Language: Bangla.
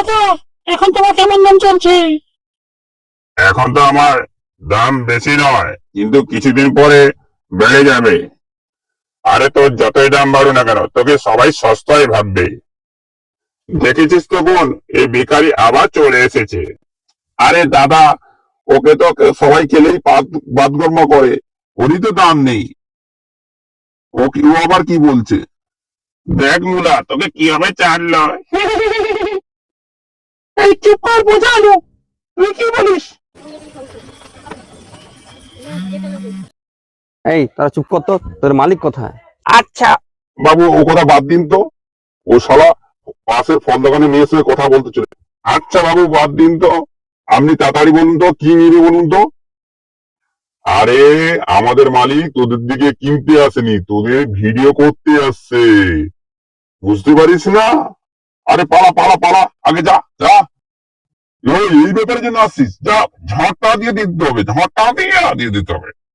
দাদা, এখন তোমার কেমন দাম চলছে? এখন তো আমার দাম বেশি নয়, কিন্তু কিছুদিন পরে বেড়ে যাবে। আরে তোর যতই দাম বাড়ুক না কেন, তোকে সবাই সস্তায় ভাববে। দেখেছিস তো বোন, এই ভিখারি আবার চলে এসেছে। আরে দাদা, ওকে তো সবাই খেলেই বাদগম্য করে, ওরই তো দাম নেই। ও আবার কি বলছে দেখ মুলা, তোকে কিভাবে চাটলো। এই চুপ কর বোঝালো, তুই কি বলিস? এই তারা চুপ কর তো, তোর মালিক কোথায়? আচ্ছা বাবু, ও কথা বাদ দিন তো। ও শালা পাশের ফল দোকানে মেয়ের সঙ্গে কথা বলতে চলে। আচ্ছা বাবু, বাদ দিন তো। আপনি তাড়াতাড়ি বলুন তো, কি নিবে বলুন তো। আরে আমাদের মালিক তোদের দিকে কিনতে আসেনি, তোদের ভিডিও করতে আসছে, বুঝতে পারিস না? আরে পালা পালা পালা, আগে যা যা। এই ব্যাপারে যেন আসছিস, যা, ঝাঁটটা দিয়ে দিতে হবে, ঝাঁটটা দিয়ে দিতে হবে।